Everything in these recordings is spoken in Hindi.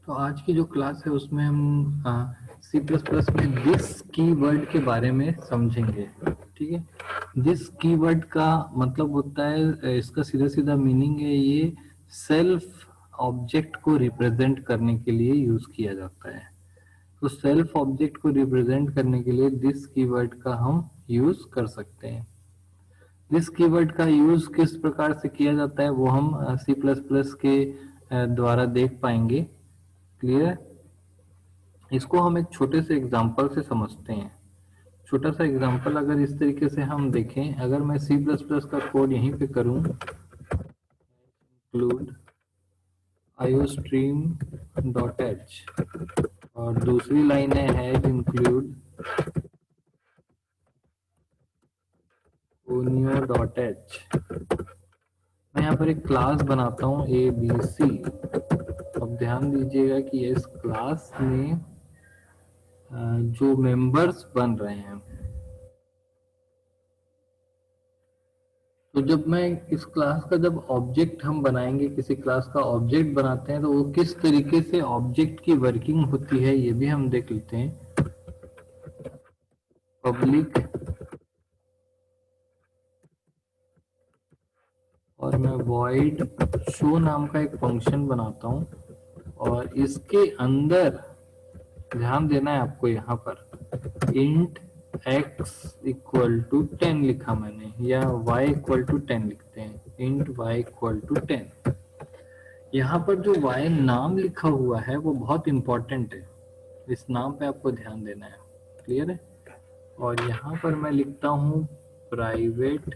तो आज की जो क्लास है उसमें हम सी प्लस प्लस में दिस कीवर्ड के बारे में समझेंगे। ठीक है, दिस कीवर्ड का मतलब होता है, इसका सीधा सीधा मीनिंग है, ये सेल्फ ऑब्जेक्ट को रिप्रेजेंट करने के लिए यूज किया जाता है। तो सेल्फ ऑब्जेक्ट को रिप्रेजेंट करने के लिए दिस कीवर्ड का हम यूज कर सकते हैं। दिस कीवर्ड का यूज किस प्रकार से किया जाता है वो हम सी प्लस प्लस के द्वारा देख पाएंगे। क्लियर है? इसको हम एक छोटे से एग्जांपल से समझते हैं। छोटा सा एग्जांपल अगर इस तरीके से हम देखें, अगर मैं सी प्लस प्लस का कोड यहीं पे करूं, इंक्लूड iostream.h और दूसरी लाइन है हैज इंक्लूड onio.h। मैं यहाँ पर एक क्लास बनाता हूँ ABC। अब ध्यान दीजिएगा कि इस क्लास में जो मेंबर्स बन रहे हैं, तो जब मैं इस क्लास का जब ऑब्जेक्ट हम बनाएंगे, किसी क्लास का ऑब्जेक्ट बनाते हैं, तो वो किस तरीके से ऑब्जेक्ट की वर्किंग होती है ये भी हम देख लेते हैं। पब्लिक, और मैं void शो नाम का एक फंक्शन बनाता हूं और इसके अंदर ध्यान देना है आपको, यहाँ पर int x इक्वल टू 10 लिखा मैंने, या y इक्वल टू 10 लिखते हैं, int y इक्वल टू 10। यहाँ पर जो y नाम लिखा हुआ है वो बहुत इंपॉर्टेंट है, इस नाम पे आपको ध्यान देना है। क्लियर है? और यहाँ पर मैं लिखता हूँ प्राइवेट,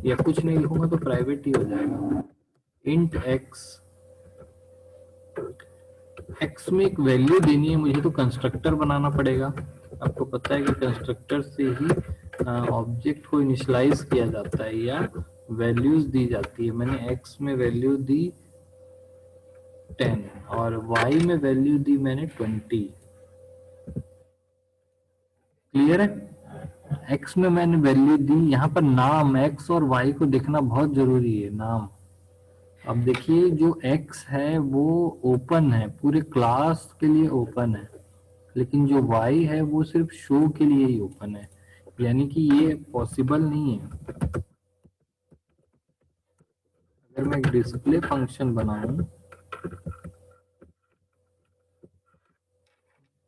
या कुछ नहीं लिखूंगा तो प्राइवेट ही हो जाएगा। इंट एक्स में एक वैल्यू देनी है मुझे, तो कंस्ट्रक्टर बनाना पड़ेगा। आपको पता है कि कंस्ट्रक्टर से ही ऑब्जेक्ट को इनिशियलाइज किया जाता है या वैल्यूज दी जाती है। मैंने एक्स में वैल्यू दी 10 और y में वैल्यू दी मैंने 20। क्लियर है? x में मैंने वैल्यू दी, यहाँ पर नाम x और y को देखना बहुत जरूरी है, नाम। अब देखिए जो x है वो ओपन है, पूरे क्लास के लिए ओपन है, लेकिन जो y है वो सिर्फ शो के लिए ही ओपन है, यानी कि ये पॉसिबल नहीं है। अगर मैं डिस्प्ले फंक्शन बनाऊं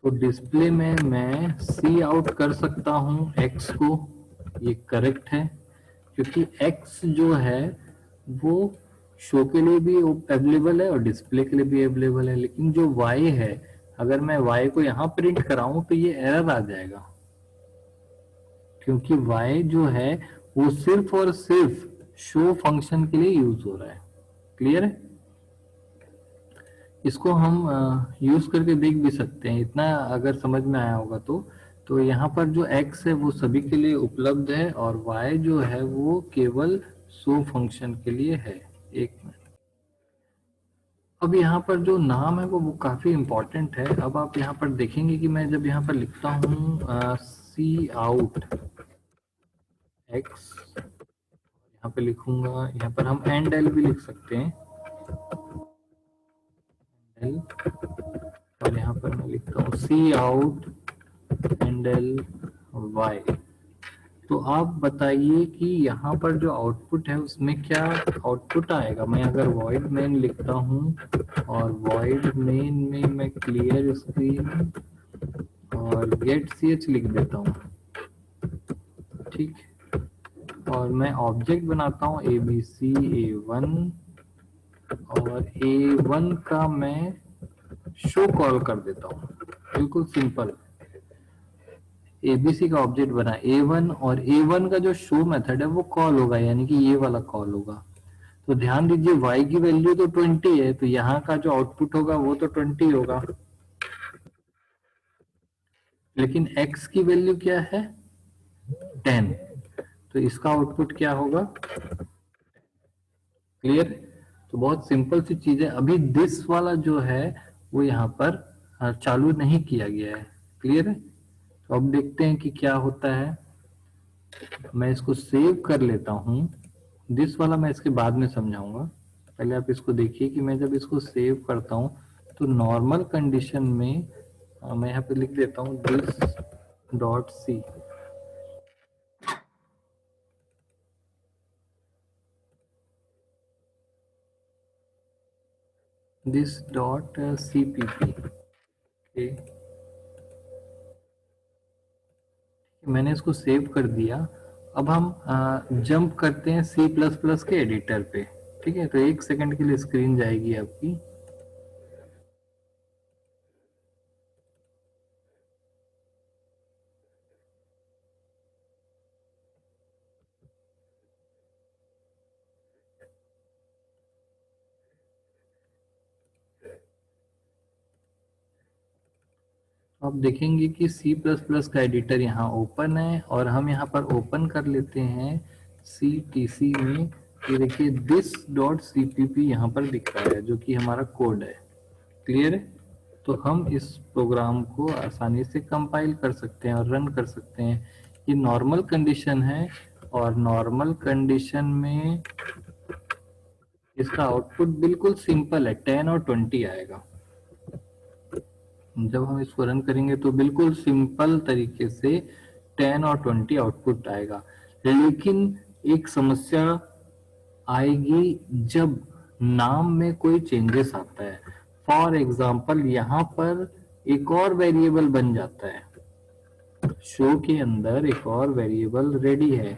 तो डिस्प्ले में मैं सी आउट कर सकता हूं x को, ये करेक्ट है, क्योंकि x जो है वो शो के लिए भी अवेलेबल है और डिस्प्ले के लिए भी अवेलेबल है। लेकिन जो y है, अगर मैं y को यहाँ प्रिंट कराऊं तो ये एरर आ जाएगा, क्योंकि y जो है वो सिर्फ और सिर्फ शो फंक्शन के लिए यूज हो रहा है। क्लियर है? इसको हम यूज करके देख भी सकते हैं, इतना अगर समझ में आया होगा तो यहाँ पर जो x है वो सभी के लिए उपलब्ध है और y जो है वो केवल शो फंक्शन के लिए है। एक मिनट, अब यहाँ पर जो नाम है वो काफी इंपॉर्टेंट है। अब आप यहाँ पर देखेंगे कि मैं जब यहाँ पर लिखता हूँ सी आउट एक्स, यहाँ पे लिखूंगा, यहाँ पर हम एंड एल भी लिख सकते हैं, एल, और यहाँ पर मैं लिखता हूँ सी आउट एंड एल वाई। तो आप बताइए कि यहाँ पर जो आउटपुट है उसमें क्या आउटपुट आएगा। मैं अगर void main लिखता हूँ और void main में मैं क्लियर स्क्रीन और गेट ch लिख देता हूँ, ठीक, और मैं ऑब्जेक्ट बनाता हूँ abc a1 और a1 का मैं शो कॉल कर देता हूँ। बिल्कुल सिंपल, एबीसी का ऑब्जेक्ट बना a1 और a1 का जो शो मेथड है वो कॉल होगा, यानी कि ये वाला कॉल होगा। तो ध्यान दीजिए y की वैल्यू तो 20 है, तो यहाँ का जो आउटपुट होगा वो तो 20 होगा, लेकिन x की वैल्यू क्या है 10, तो इसका आउटपुट क्या होगा। क्लियर? तो बहुत सिंपल सी चीज है। अभी दिस वाला जो है वो यहाँ पर चालू नहीं किया गया है। क्लियर है? तो अब देखते हैं कि क्या होता है। मैं इसको सेव कर लेता हूँ, दिस वाला मैं इसके बाद में समझाऊंगा, पहले आप इसको देखिए कि मैं जब इसको सेव करता हूँ तो नॉर्मल कंडीशन में मैं यहाँ पे लिख देता हूँ this dot C, this dot cpp। Okay, मैंने इसको सेव कर दिया। अब हम जंप करते हैं सी प्लस प्लस के एडिटर पे। ठीक है, तो 1 सेकंड के लिए स्क्रीन जाएगी आपकी। आप देखेंगे कि सी प्लस प्लस का एडिटर यहाँ ओपन है, और हम यहाँ पर ओपन कर लेते हैं सी टी सी में। ये देखिए this dot C P P यहाँ पर दिख रहा है, जो कि हमारा कोड है। क्लियर है? तो हम इस प्रोग्राम को आसानी से कंपाइल कर सकते हैं और रन कर सकते हैं। ये नॉर्मल कंडीशन है, और नॉर्मल कंडीशन में इसका आउटपुट बिल्कुल सिंपल है, 10 और 20 आएगा। जब हम इसको रन करेंगे तो बिल्कुल सिंपल तरीके से 10 और 20 आउटपुट आएगा। लेकिन एक समस्या आएगी जब नाम में कोई चेंजेस आता है। फॉर एग्जाम्पल यहाँ पर एक और वेरिएबल बन जाता है, शो के अंदर एक और वेरिएबल रेडी है,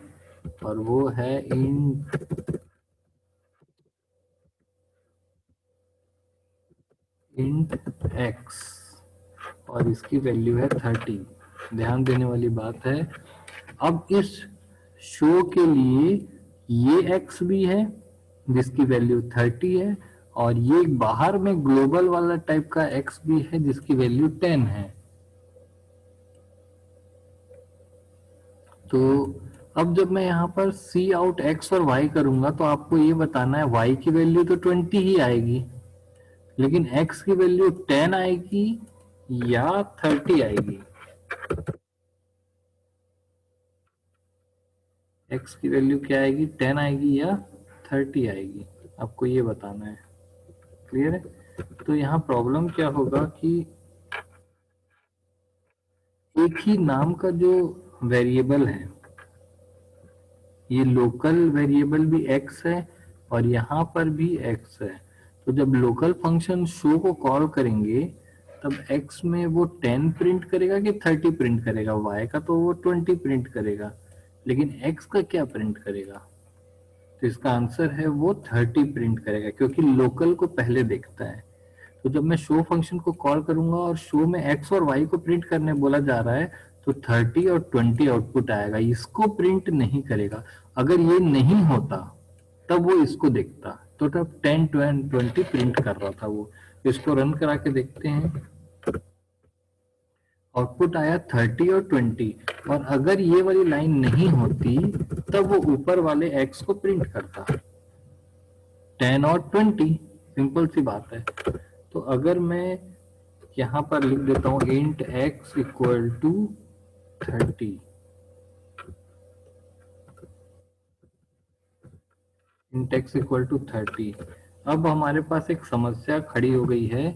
और वो है इंट एक्स, और इसकी वैल्यू है 30। ध्यान देने वाली बात है, अब इस शो के लिए ये x भी है जिसकी वैल्यू 30 है, और ये बाहर में ग्लोबल वाला टाइप का x भी है जिसकी वैल्यू 10 है। तो अब जब मैं यहाँ पर सी आउट x और y करूंगा तो आपको ये बताना है y की वैल्यू तो 20 ही आएगी, लेकिन x की वैल्यू 10 आएगी या 30 आएगी। x की वैल्यू क्या आएगी, 10 आएगी या 30 आएगी, आपको ये बताना है। क्लियर है? तो यहाँ प्रॉब्लम क्या होगा कि एक ही नाम का जो वेरिएबल है, ये लोकल वेरिएबल भी x है और यहाँ पर भी x है। तो जब लोकल फंक्शन शो को कॉल करेंगे तब x में वो 10 प्रिंट करेगा कि 30 प्रिंट करेगा, y का तो वो 20 प्रिंट करेगा, लेकिन x का क्या प्रिंट करेगा? तो इसका आंसर है वो 30 प्रिंट करेगा, क्योंकि लोकल को पहले देखता है। तो जब मैं शो फंक्शन को कॉल करूंगा और शो में x और y को प्रिंट करने बोला जा रहा है, तो 30 और 20 आउटपुट आएगा, इसको प्रिंट नहीं करेगा। अगर ये नहीं होता तब वो इसको देखता, तो तब 10 20 प्रिंट कर रहा था वो। इसको रन करा के देखते हैं, आउटपुट आया 30 और 20। और अगर ये वाली लाइन नहीं होती तब वो ऊपर वाले x को प्रिंट करता, 10 और 20। सिंपल सी बात है। तो अगर मैं यहाँ पर लिख देता हूँ int x equal to 30, int x equal to 30, अब हमारे पास एक समस्या खड़ी हो गई है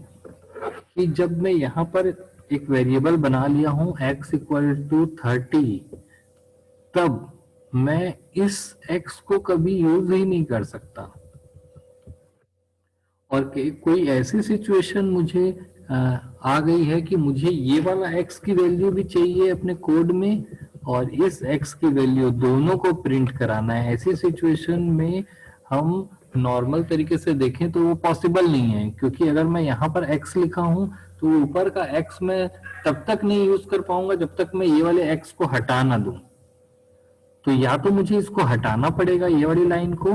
कि जब मैं यहाँ पर एक वेरिएबल बना लिया हूँ x इक्वल टू 30, तब मैं इस x को कभी यूज ही नहीं कर सकता। और कोई ऐसी सिचुएशन मुझे आ गई है कि मुझे ये वाला x की वैल्यू भी चाहिए अपने कोड में, और इस x की वैल्यू दोनों को प्रिंट कराना है। ऐसी सिचुएशन में हम नॉर्मल तरीके से देखें तो वो पॉसिबल नहीं है, क्योंकि अगर मैं यहाँ पर x लिखा हूं तो ऊपर का x मैं तब तक नहीं यूज कर पाऊंगा जब तक मैं ये वाले x को हटा ना दूं। तो या तो मुझे इसको हटाना पड़ेगा ये वाली लाइन को,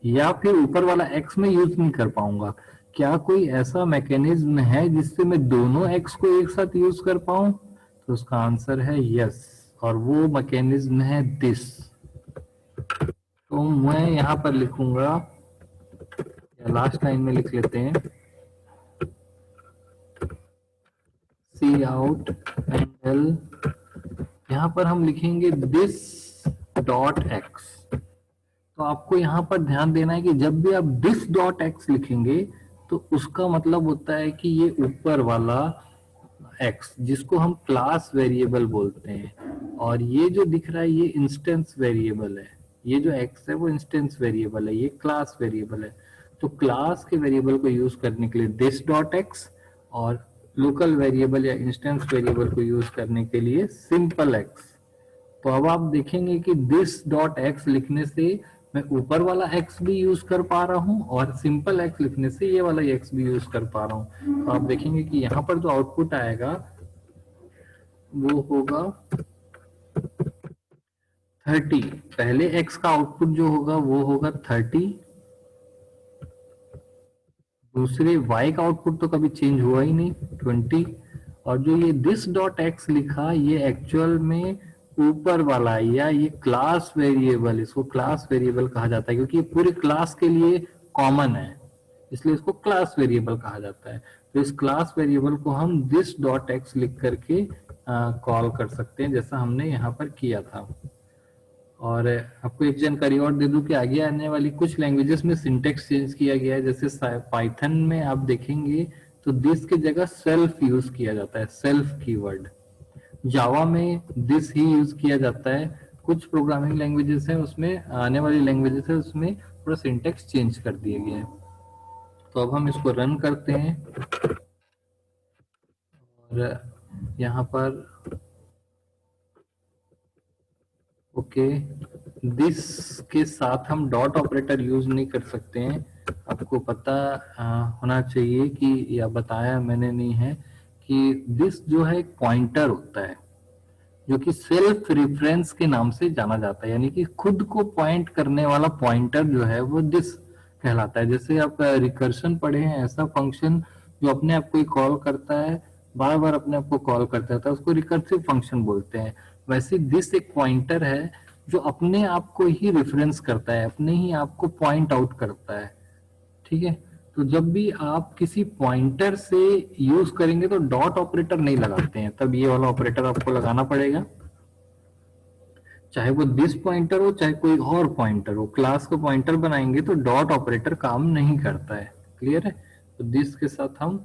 या फिर ऊपर वाला x में यूज नहीं कर पाऊंगा। क्या कोई ऐसा मैकेनिज्म है जिससे मैं दोनों x को एक साथ यूज कर पाऊं? तो उसका आंसर है यस, और वो मैकेनिज्म है दिस। तो मैं यहां पर लिखूंगा, या लास्ट लाइन में लिख लेते हैं, सी आउट एंगल, यहां पर हम लिखेंगे दिस डॉट एक्स। तो आपको यहाँ पर ध्यान देना है कि जब भी आप दिस डॉट एक्स लिखेंगे तो उसका मतलब होता है कि ये ऊपर वाला x जिसको हम क्लास वेरिएबल बोलते हैं, और ये जो दिख रहा है ये इंस्टेंस वेरिएबल है। ये जो x है वो इंस्टेंस वेरिएबल है, ये क्लास वेरिएबल है। तो क्लास के वेरिएबल को यूज करने के लिए दिस डॉट एक्स, और लोकल वेरिएबल या इंस्टेंस वेरिएबल को यूज करने के लिए सिंपल एक्स। तो अब आप देखेंगे कि दिस डॉट एक्स लिखने से मैं ऊपर वाला एक्स भी यूज कर पा रहा हूं, और सिंपल एक्स लिखने से ये वाला एक्स भी यूज कर पा रहा हूं। तो आप देखेंगे कि यहाँ पर जो आउटपुट आएगा वो होगा 30। पहले एक्स का आउटपुट जो होगा वो होगा 30, दूसरे y का आउटपुट तो कभी चेंज हुआ ही नहीं 20, और जो ये दिस डॉट एक्स लिखा ये एक्चुअल में ऊपर वाला है, या ये क्लास वेरिएबल, इसको क्लास वेरिएबल कहा जाता है क्योंकि ये पूरे क्लास के लिए कॉमन है, इसलिए इसको क्लास वेरिएबल कहा जाता है। तो इस क्लास वेरिएबल को हम दिस डॉट एक्स लिख करके कॉल कर सकते हैं, जैसा हमने यहाँ पर किया था। और आपको एक जानकारी और दे दूं कि आगे आने वाली कुछ लैंग्वेजेस में सिंटेक्स चेंज किया गया है। जैसे पाइथन में आप देखेंगे तो दिस की जगह सेल्फ यूज किया जाता है, सेल्फ कीवर्ड। जावा में दिस ही यूज किया जाता है। कुछ प्रोग्रामिंग लैंग्वेजेस हैं उसमें, आने वाली लैंग्वेजेस है उसमें थोड़ा सिंटेक्स चेंज कर दिए गए हैं। तो अब हम इसको रन करते हैं, और यहाँ पर ओके, दिस के साथ हम डॉट ऑपरेटर यूज नहीं कर सकते हैं। आपको पता होना चाहिए कि, या बताया मैंने नहीं है, कि दिस जो है एक पॉइंटर होता है जो कि सेल्फ रेफरेंस के नाम से जाना जाता है, यानी कि खुद को पॉइंट करने वाला पॉइंटर जो है वो दिस कहलाता है। जैसे आप रिकर्शन पढ़े हैं, ऐसा फंक्शन जो अपने आप को ही कॉल करता है, बार बार अपने आप को कॉल करता है, तो उसको रिकर्सिव फंक्शन बोलते हैं। वैसे दिस एक पॉइंटर है जो अपने आप को ही रेफरेंस करता है, अपने ही आप को पॉइंट आउट करता है। ठीक है, तो जब भी आप किसी पॉइंटर से यूज करेंगे तो डॉट ऑपरेटर नहीं लगाते हैं, तब ये वाला ऑपरेटर आपको लगाना पड़ेगा। चाहे वो दिस पॉइंटर हो चाहे कोई और पॉइंटर हो, क्लास को पॉइंटर बनाएंगे तो डॉट ऑपरेटर काम नहीं करता है। क्लियर है? तो दिस के साथ हम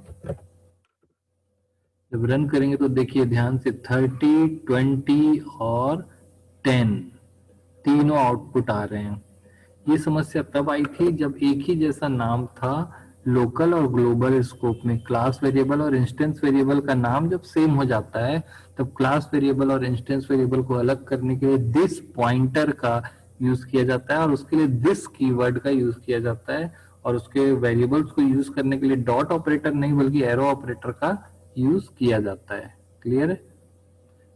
जब रन करेंगे तो देखिए ध्यान से 30, 20 और 10 तीनों आउटपुट आ रहे हैं। ये समस्या तब आई थी जब एक ही जैसा नाम था लोकल और ग्लोबल स्कोप में। क्लास वेरिएबल और इंस्टेंस वेरिएबल का नाम जब सेम हो जाता है तब क्लास वेरिएबल और इंस्टेंस वेरिएबल को अलग करने के लिए दिस पॉइंटर का यूज किया जाता है, और उसके लिए दिस कीवर्ड का यूज किया जाता है, और उसके वेरिएबल्स को यूज करने के लिए डॉट ऑपरेटर नहीं बल्कि एरो ऑपरेटर का यूज किया जाता है। क्लियर है?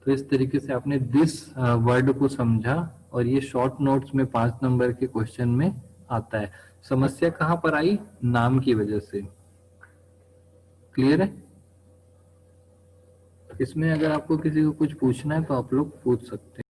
तो इस तरीके से आपने दिस वर्ड को समझा, और ये शॉर्ट नोट्स में 5 नंबर के क्वेश्चन में आता है। समस्या कहां पर आई? नाम की वजह से। क्लियर है? इसमें अगर आपको किसी को कुछ पूछना है तो आप लोग पूछ सकते हैं।